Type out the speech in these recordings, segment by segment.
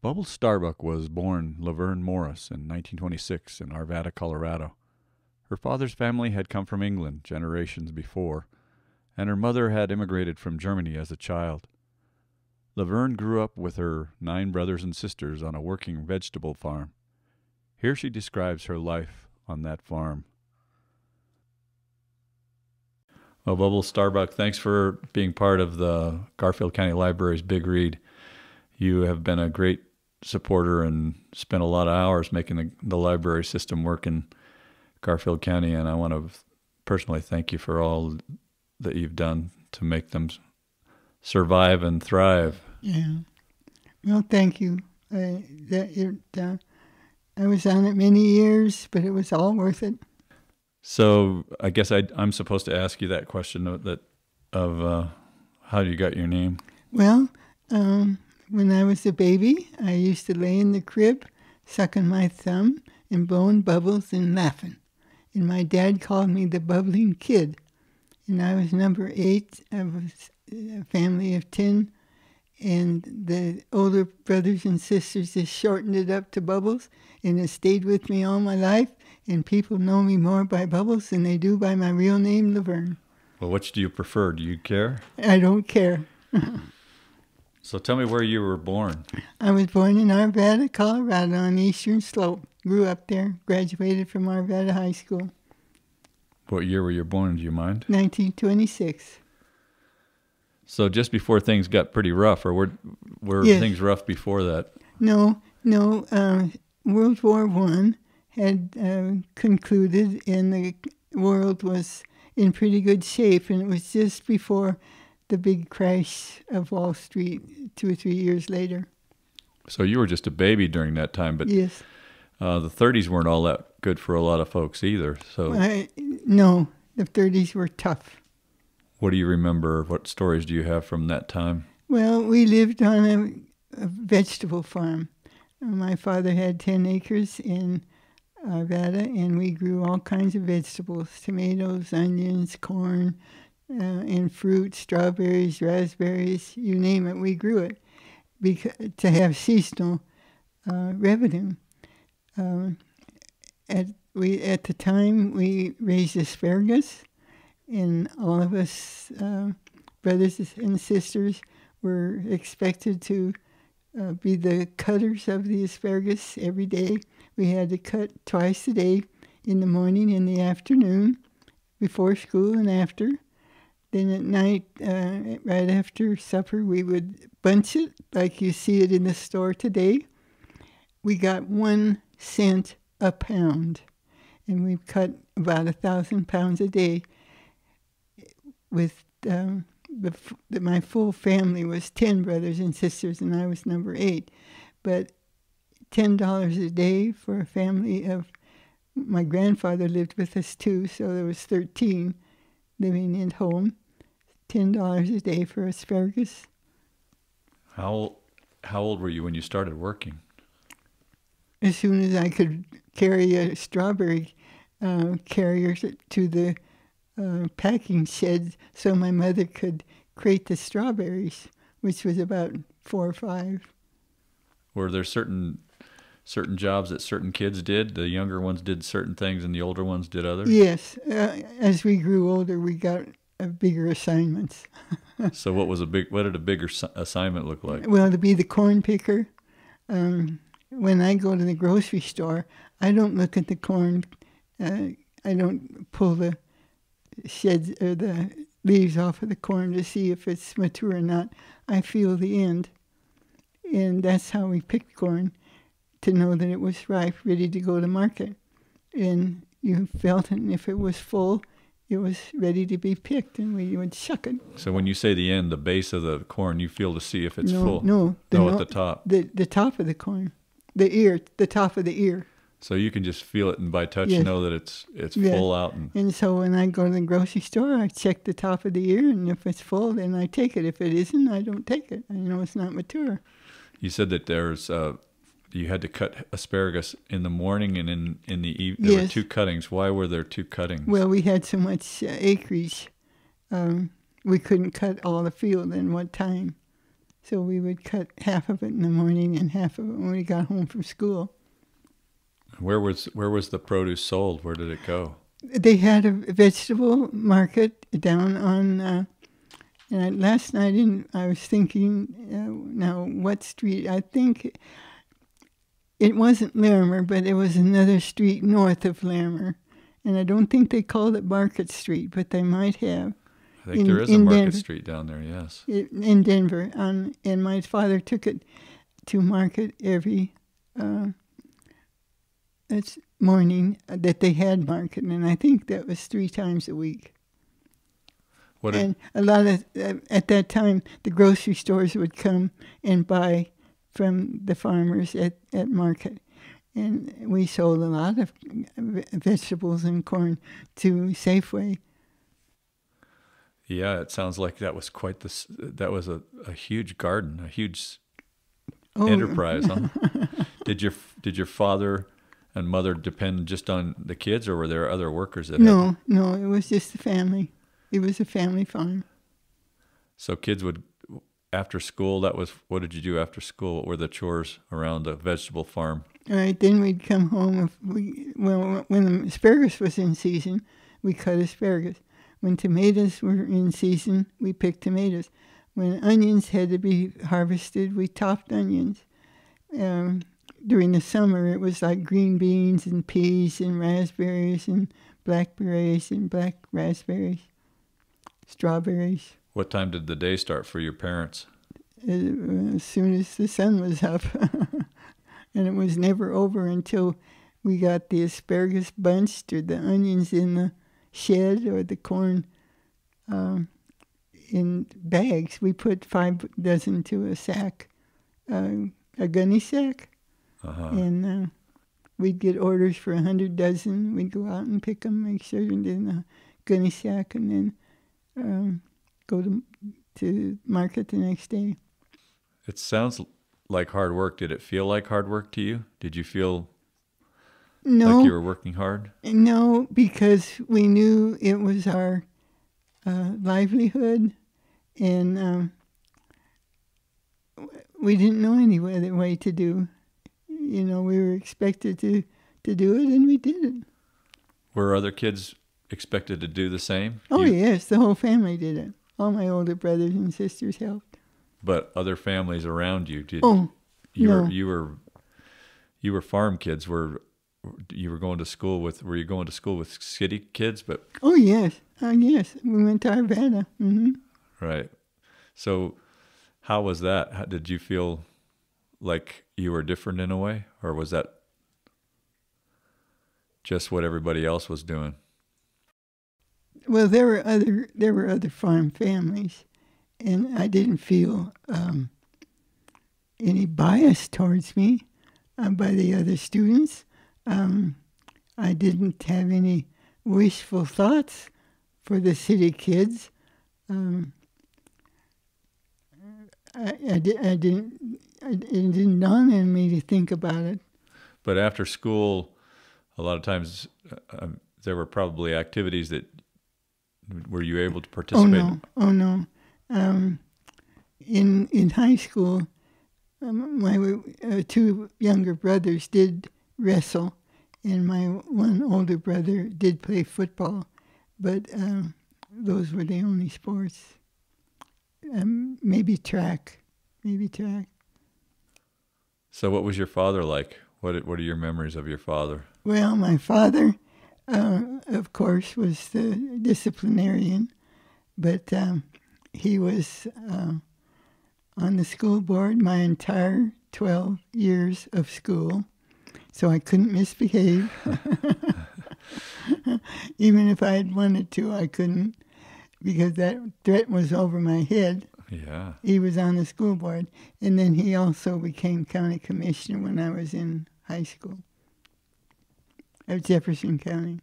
Bubbles Starbuck was born Laverne Morris in 1926 in Arvada, Colorado. Her father's family had come from England generations before, and her mother had immigrated from Germany as a child. Laverne grew up with her 9 brothers and sisters on a working vegetable farm. Here she describes her life on that farm. Well, Bubbles Starbuck, thanks for being part of the Garfield County Library's Big Read. You have been a great supporter and spent a lot of hours making the library system work in Garfield County, and I want to personally thank you for all that you've done to make them survive and thrive. Yeah. Well, thank you. I was on it many years, but it was all worth it. So I guess I'm supposed to ask you that question of how you got your name. Well, when I was a baby, I used to lay in the crib, sucking my thumb and blowing bubbles and laughing. And my dad called me the bubbling kid. And I was number 8 of a family of 10. And the older brothers and sisters just shortened it up to Bubbles. And it stayed with me all my life. And people know me more by Bubbles than they do by my real name, Laverne. Well, which do you prefer? Do you care? I don't care. So tell me where you were born. I was born in Arvada, Colorado, on the Eastern Slope. Grew up there, graduated from Arvada High School. What year were you born, do you mind? 1926. So just before things got pretty rough, or were Yes. things rough before that? No. World War I had concluded, and the world was in pretty good shape, and it was just before the big crash of Wall Street 2 or 3 years later. So you were just a baby during that time, but Yes. The 30s weren't all that good for a lot of folks either. So No, the 30s were tough. what do you remember? What stories do you have from that time? Well, we lived on a vegetable farm. My father had 10 acres in Arvada, and we grew all kinds of vegetables, tomatoes, onions, corn, and fruit, strawberries, raspberries, you name it, we grew it to have seasonal revenue. At the time, we raised asparagus, and all of us brothers and sisters were expected to be the cutters of the asparagus every day. We had to cut twice a day, in the morning and the afternoon, before school and after. Then at night, right after supper, we would bunch it like you see it in the store today. We got 1 cent a pound, and we cut about 1,000 pounds a day. With my full family was 10 brothers and sisters, and I was number 8. But $10 a day for a family of, my grandfather lived with us too, so there was 13 living at home. $10 a day for asparagus. How old were you when you started working? As soon as I could carry a strawberry carrier to the packing shed so my mother could crate the strawberries, which was about 4 or 5. Were there certain jobs that certain kids did? The younger ones did certain things and the older ones did others? Yes. As we grew older, we got bigger assignments. So what did a bigger assignment look like? Well, to be the corn picker. When I go to the grocery store, I don't look at the corn. I don't pull the sheds or the leaves off of the corn to see if it's mature or not. I feel the end. And that's how we picked corn, to know that it was ripe, ready to go to market. And you felt it, and if it was full, it was ready to be picked, and we would shuck it. So when you say the end, the base of the corn, you feel to see if it's full? No, at the top. The top of the corn, the top of the ear. So you can just feel it, and by touch Yes. know that it's Yes. full out. And so when I go to the grocery store, I check the top of the ear, and if it's full, then I take it. If it isn't, I don't take it. I know it's not mature. You said that you had to cut asparagus in the morning and in the evening. There were Yes. 2 cuttings. Why were there 2 cuttings? Well, we had so much acreage, we couldn't cut all the field in one time. So we would cut half of it in the morning and half of it when we got home from school. Where was the produce sold? Where did it go? They had a vegetable market down on. And last night I was thinking, now what street? I think it wasn't Larimer, but it was another street north of Larimer. And I don't think they called it Market Street, but they might have. I think there is a Market Street down there, yes. In Denver. And my father took it to market every morning that they had market. And I think that was 3 times a week. And a lot of, at that time, the grocery stores would come and buy from the farmers at market. And we sold a lot of vegetables and corn to Safeway. Yeah, it sounds like that was that was a huge garden, a huge enterprise, huh? Did your father and mother depend just on the kids, or were there other workers that No, it was just the family. It was a family farm. So kids would, after school, what did you do after school? What were the chores around the vegetable farm? All right, then we'd come home. When the asparagus was in season, we cut asparagus. When tomatoes were in season, we picked tomatoes. When onions had to be harvested, we topped onions. During the summer, it was like green beans and peas and raspberries and blackberries and black raspberries. Strawberries. What time did the day start for your parents? As soon as the sun was up. And it was never over until we got the asparagus bunched or the onions in the shed or the corn in bags. We put 5 dozen to a sack, a gunny sack. Uh-huh. And we'd get orders for 100 dozen. We'd go out and pick them, make sure they're in a gunny sack, and then go to market the next day. It sounds like hard work. Did it feel like hard work to you? Did you feel like you were working hard? No, because we knew it was our livelihood, and we didn't know any other way to do. We were expected to do it, and we did it. Were other kids expected to do the same? Oh, yes, the whole family did it. All my older brothers and sisters helped. But other families around you did. No. You were farm kids. Were you going to school with city kids? But oh yes, yes, we went to Arvada. Mm-hmm. Right. So, how was that? Did you feel like you were different in a way, or was that just what everybody else was doing? Well, there were other farm families, and I didn't feel any bias towards me by the other students. I didn't have any wishful thoughts for the city kids. It didn't dawn on me to think about it. But after school, a lot of times there were probably activities that. Were you able to participate? Oh no. In high school, my 2 younger brothers did wrestle, and my 1 older brother did play football, but those were the only sports. Maybe track. So what was your father like? What are your memories of your father? Well, my father, of course, was the disciplinarian, but he was on the school board my entire 12 years of school, so I couldn't misbehave. Even if I had wanted to, I couldn't, because that threat was over my head. Yeah. He was on the school board, and then he also became county commissioner when I was in high school of Jefferson County.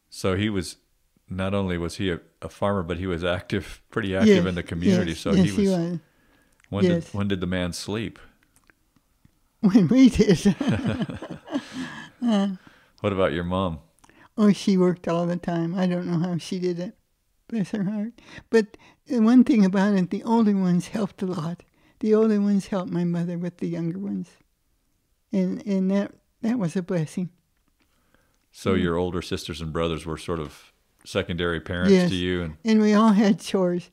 So he was, not only was he a farmer, but he was pretty active in the community. Yes, so yes, he was. When did the man sleep? When we did. What about your mom? Oh, she worked all the time. I don't know how she did it. bless her heart. But one thing about it, the older ones helped a lot. The older ones helped my mother with the younger ones. And that was a blessing. So your older sisters and brothers were sort of secondary parents Yes. to you? And we all had chores.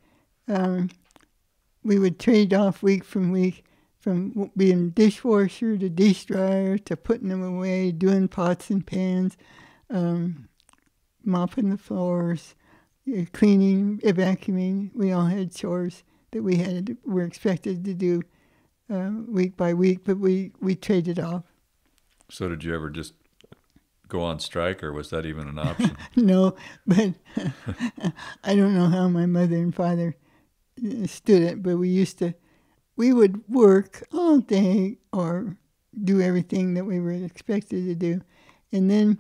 We would trade off week from week, from being dishwasher to dish dryer to putting them away, doing pots and pans, mopping the floors, cleaning, vacuuming. We all had chores that were expected to do week by week, but we traded off. So did you ever just go on strike, or was that even an option? No, but I don't know how my mother and father stood it, but we would work all day or do everything that we were expected to do. And then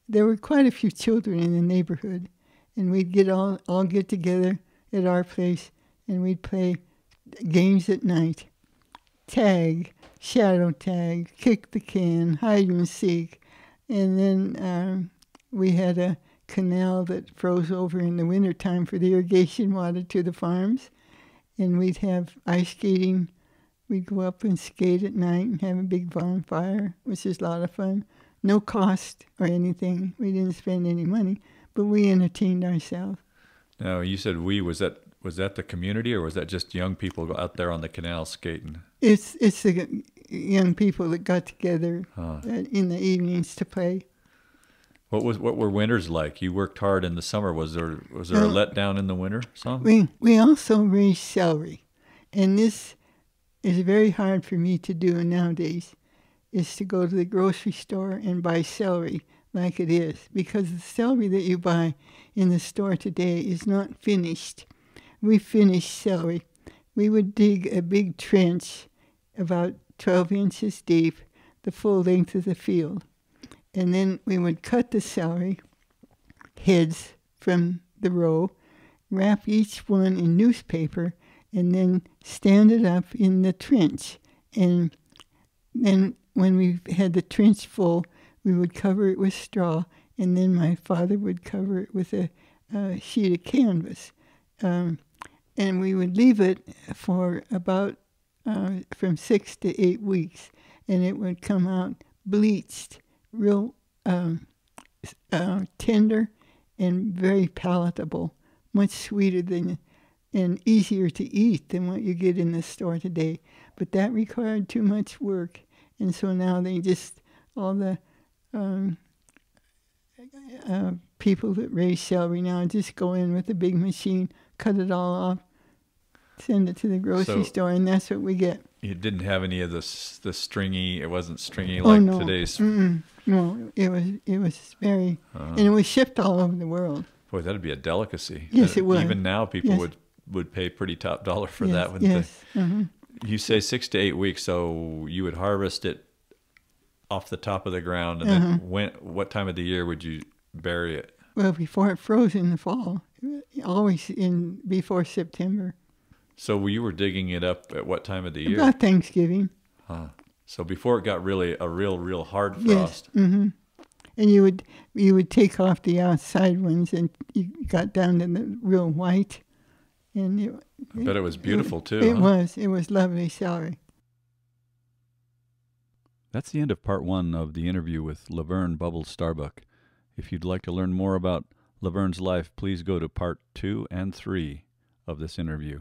there were quite a few children in the neighborhood, and we'd all get together at our place, and we'd play games at night. Tag, shadow tag, kick the can, hide and seek. And then we had a canal that froze over in the wintertime for the irrigation water to the farms. And we'd have ice skating. We'd go up and skate at night and have a big bonfire, which is a lot of fun. No cost or anything. We didn't spend any money, but we entertained ourselves. Now, you said was that the community, or was that just young people out there on the canal skating? It's the young people that got together in the evenings to play. What were winters like? You worked hard in the summer. Was there a letdown in the winter? Some? We also raised celery, and this is very hard for me to do nowadays, is to go to the grocery store and buy celery like it is, because the celery that you buy in the store today is not finished. We finished celery. We would dig a big trench about 12 inches deep, the full length of the field. And then we would cut the celery heads from the row, wrap each one in newspaper, and then stand it up in the trench. And then when we had the trench full, we would cover it with straw, and then my father would cover it with a sheet of canvas. And we would leave it for about from 6 to 8 weeks, and it would come out bleached, real tender and very palatable, much sweeter than and easier to eat than what you get in the store today. But that required too much work, and so now all the people that raise celery now just go in with a big machine, cut it all off, send it to the grocery store, and that's what we get. You didn't have any of the stringy. It wasn't stringy like today's. No, it was very, and it was shipped all over the world. Boy, that'd be a delicacy. Yes, it would. Even now, people would pay pretty top dollar for that. Yes. You say 6 to 8 weeks, so you would harvest it off the top of the ground, and then what time of the year would you bury it? Well, before it froze in the fall, always before September. So you were digging it up at what time of the year? About Thanksgiving. So before it got really a real hard frost. Yes. And you would take off the outside ones, and you got down to the real white. And I bet it was beautiful too. It was lovely celery. That's the end of part 1 of the interview with Verne Bubbles Starbuck. If you'd like to learn more about Verne's life, please go to part 2 and 3 of this interview.